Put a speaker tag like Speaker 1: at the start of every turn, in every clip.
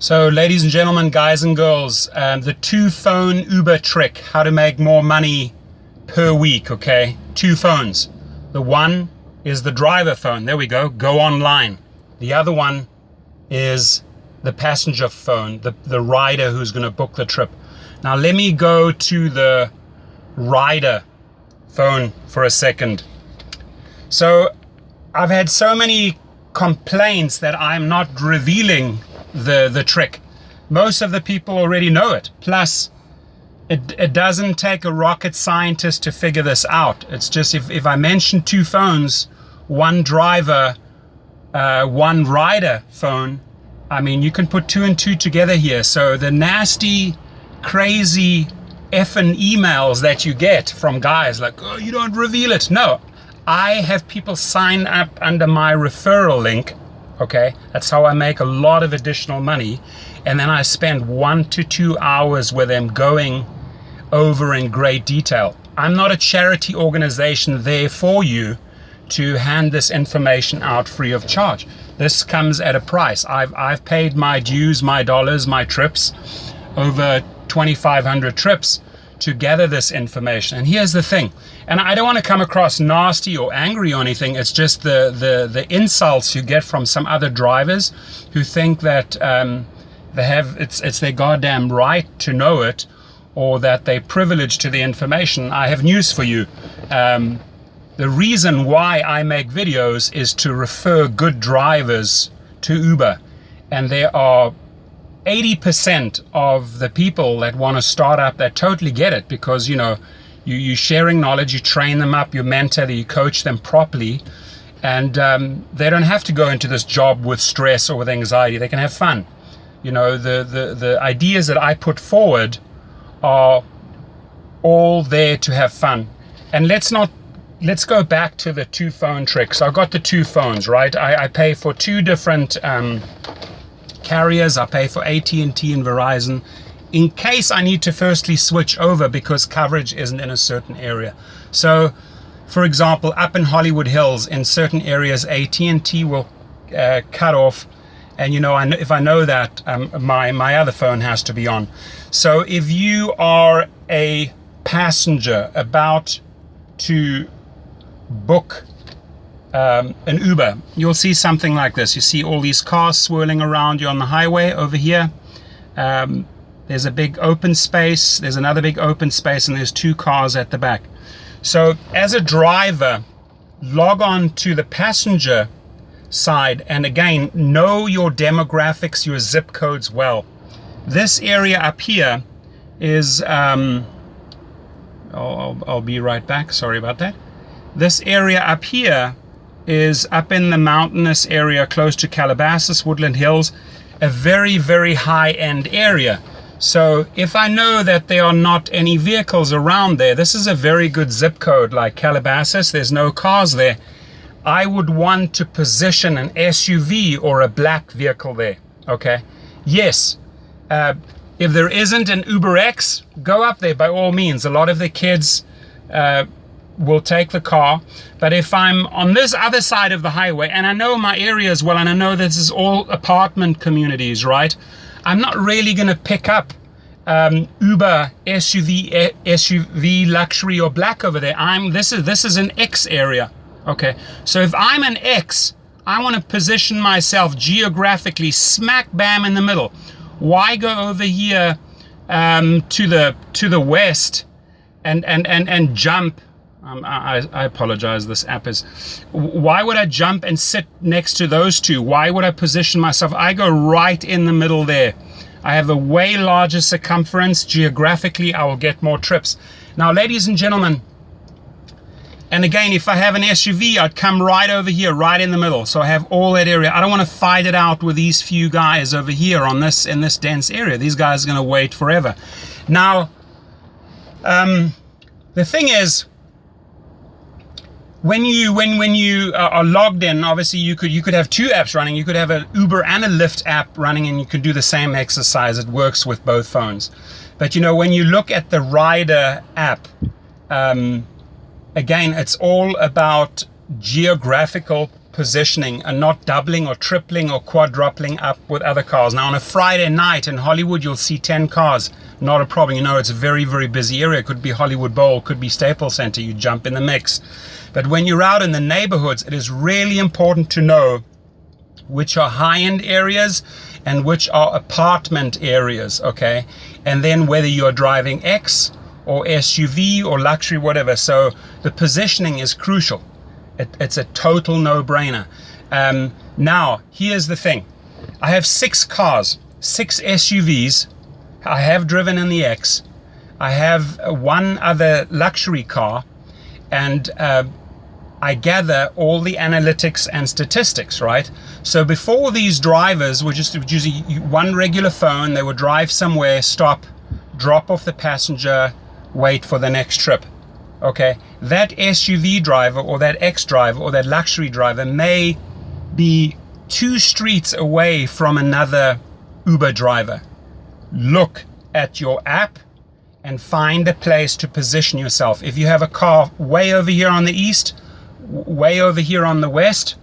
Speaker 1: So ladies and gentlemen, guys and girls, the 2-phone Uber trick, how to make more money per week, okay? 2 phones. The one is the driver phone, there we go online. The other one is the passenger phone, the rider who's gonna book the trip. Now let me go to the rider phone for a second. So I've had so many complaints that I'm not revealing the trick. Most of the people already know it. Plus, it doesn't take a rocket scientist to figure this out. It's just if I mention 2 phones, one driver, one rider phone, I mean, you can put 2 and 2 together here. So the nasty, crazy effing emails that you get from guys like, oh, you don't reveal it. No, I have people sign up under my referral link. Okay, that's how I make a lot of additional money, and then I spend 1 to 2 hours with them going over in great detail. I'm not a charity organization there for you to hand this information out free of charge. This comes at a price. I've paid my dues, my dollars, my trips, over 2,500 trips to gather this information. And here's the thing, and I don't want to come across nasty or angry or anything, it's just the insults you get from some other drivers who think that they have it's their goddamn right to know it, or that they're privileged to the information. I have news for you. The reason why I make videos is to refer good drivers to Uber, and there are 80% of the people that want to start up that totally get it, because you're sharing knowledge, you train them up, you mentor, you coach them properly, and they don't have to go into this job with stress or with anxiety. They can have fun. The ideas that I put forward are all there to have fun. And let's go back to the 2-phone trick. So I've got the 2 phones, right? I pay for 2 different carriers. I pay for AT&T and Verizon in case I need to firstly switch over because coverage isn't in a certain area. So for example, up in Hollywood Hills, in certain areas AT&T will cut off, and if I know that, my other phone has to be on. So if you are a passenger about to book an Uber, you'll see something like this. You see all these cars swirling around you on the highway over here. There's a big open space, there's another big open space, and there's 2 cars at the back. So as a driver, log on to the passenger side, and again, know your demographics, your zip codes well. This area up here is I'll be right back, sorry about that. This area up here is up in the mountainous area close to Calabasas, Woodland Hills, a very, very high-end area. So if I know that there are not any vehicles around there, this is a very good zip code like Calabasas, there's no cars there, I would want to position an SUV or a black vehicle there, okay? Yes, if there isn't an UberX, go up there by all means. A lot of the kids will take the car, but if I'm on this other side of the highway, and I know my area as well, and I know this is all apartment communities, right? I'm not really going to pick up Uber SUV luxury or black over there. This is an X area, okay? So if I'm an X, I want to position myself geographically smack bam in the middle. Why go over here to the west and jump? I apologize, this app is, why would I jump and sit next to those 2? Why would I position myself? I go right in the middle there. I have a way larger circumference. Geographically, I will get more trips. Now, ladies and gentlemen, and again, if I have an SUV, I'd come right over here, right in the middle. So I have all that area. I don't want to fight it out with these few guys over here in this dense area. These guys are going to wait forever. Now, the thing is, when you are logged in, obviously you could have 2 apps running. You could have an Uber and a Lyft app running, and you could do the same exercise. It works with both phones. But when you look at the rider app, again, it's all about geographical positioning and not doubling or tripling or quadrupling up with other cars. Now on a Friday night in Hollywood, you'll see 10 cars, not a problem. You know, it's a very, very busy area. It could be Hollywood Bowl, could be Staples Center, you jump in the mix. But when you're out in the neighborhoods, it is really important to know which are high-end areas and which are apartment areas, okay? And then whether you're driving X or SUV or luxury, whatever. So the positioning is crucial. It's a total no-brainer. Now, here's the thing. I have 6 cars, 6 SUVs. I have driven in the X. I have one other luxury car, and I gather all the analytics and statistics, right? So before, these drivers were just using one regular phone. They would drive somewhere, stop, drop off the passenger, wait for the next trip. Okay, that SUV driver or that X driver or that luxury driver may be 2 streets away from another Uber driver. Look at your app and find a place to position yourself. If you have a car way over here on the east, way over here on the west,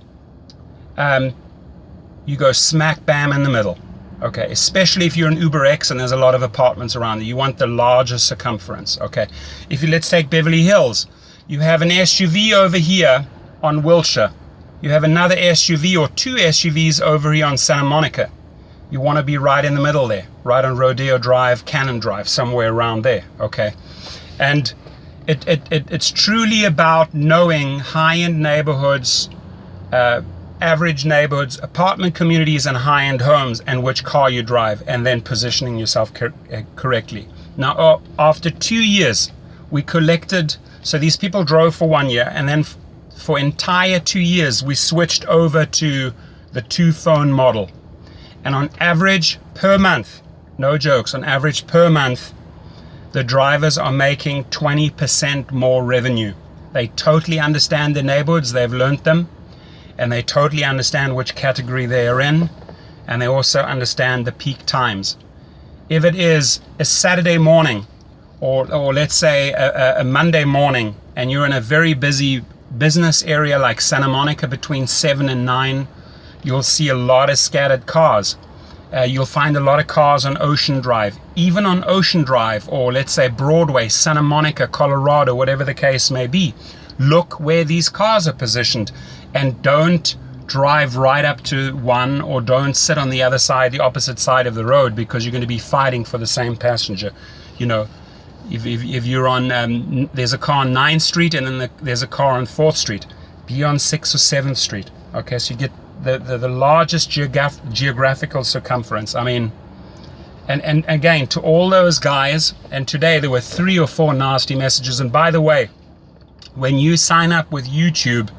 Speaker 1: you go smack bam in the middle. Okay, especially if you're an Uber X and there's a lot of apartments around you. You want the largest circumference, okay? If you, let's take Beverly Hills. You have an SUV over here on Wilshire. You have another SUV or 2 SUVs over here on Santa Monica. You want to be right in the middle there, right on Rodeo Drive, Cannon Drive, somewhere around there, okay? And it's truly about knowing high-end neighborhoods, average neighborhoods, apartment communities, and high-end homes, and which car you drive, and then positioning yourself correctly. Now, after 2 years, we collected, so these people drove for 1 year, and then for entire 2 years, we switched over to the 2-phone model. And on average per month, no jokes, on average per month, the drivers are making 20% more revenue. They totally understand the neighborhoods, they've learned them, and they totally understand which category they are in, and they also understand the peak times. If it is a Saturday morning, or let's say a Monday morning, and you're in a very busy business area like Santa Monica between 7 and 9, you'll see a lot of scattered cars. You'll find a lot of cars on Ocean Drive. Even on Ocean Drive, or let's say Broadway, Santa Monica, Colorado, whatever the case may be, look where these cars are positioned. And don't drive right up to one, or don't sit on the other side, the opposite side of the road, because you're going to be fighting for the same passenger. You know, if you're on, there's a car on 9th Street and then there's a car on 4th Street. Be on 6th or 7th Street. Okay, so you get the largest geographical circumference. I mean, and again, to all those guys, and today there were 3 or 4 nasty messages. And by the way, when you sign up with YouTube,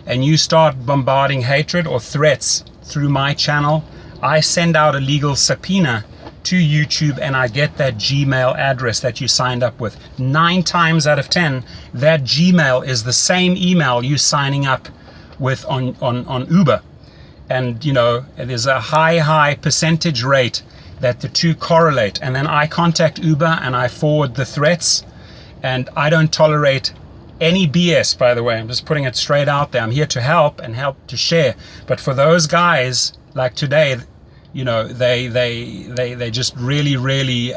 Speaker 1: and you start bombarding hatred or threats through my channel, I send out a legal subpoena to YouTube, and I get that Gmail address that you signed up with. 9 times out of 10, that Gmail is the same email you signing up with on Uber. And you know, there's a high percentage rate that the two correlate. And then I contact Uber and I forward the threats, and I don't tolerate any BS, by the way. I'm just putting it straight out there. I'm here to help and help to share. But for those guys, like today, you know, they just really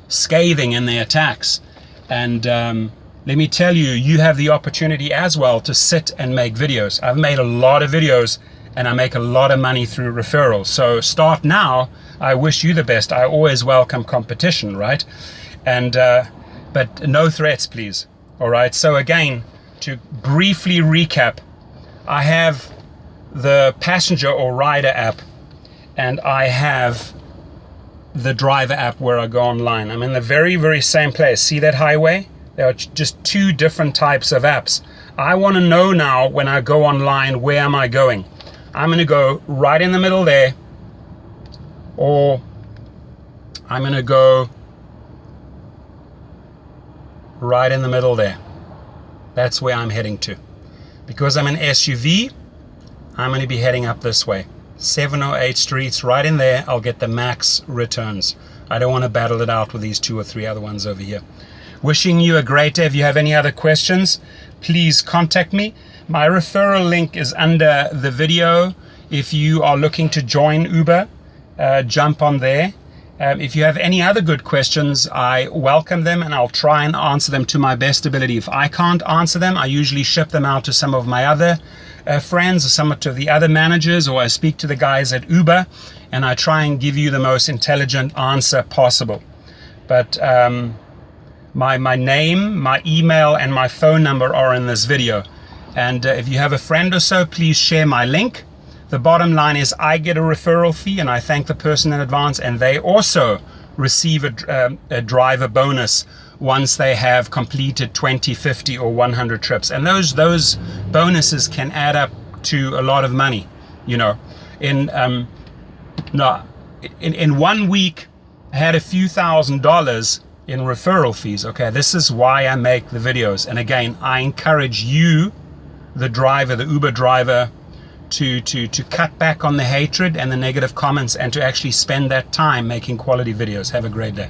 Speaker 1: scathing in their attacks. And let me tell you, you have the opportunity as well to sit and make videos. I've made a lot of videos, and I make a lot of money through referrals. So start now. I wish you the best. I always welcome competition, right? And but no threats, please. All right. So again, to briefly recap, I have the passenger or rider app, and I have the driver app where I go online. I'm in the very same place. See that highway? There are just 2 different types of apps. I want to know now, when I go online, where am I going? I'm going to go right in the middle there, or I'm going to go right in the middle there. That's where I'm heading to. Because I'm an SUV, I'm going to be heading up this way. 7 or 8 streets right in there, I'll get the max returns. I don't want to battle it out with these 2 or 3 other ones over here. Wishing you a great day. If you have any other questions, please contact me. My referral link is under the video. If you are looking to join Uber, jump on there. If you have any other good questions, I welcome them and I'll try and answer them to my best ability. If I can't answer them, I usually ship them out to some of my other friends or some of the other managers, or I speak to the guys at Uber and I try and give you the most intelligent answer possible. But my name, my email and my phone number are in this video. And if you have a friend or so, please share my link. The bottom line is I get a referral fee and I thank the person in advance, and they also receive a driver bonus once they have completed 20, 50 or 100 trips. And those bonuses can add up to a lot of money. You know, in 1 week I had a few $1,000s in referral fees. Okay, this is why I make the videos. And again, I encourage you, the driver, the Uber driver, to cut back on the hatred and the negative comments and to actually spend that time making quality videos. Have a great day.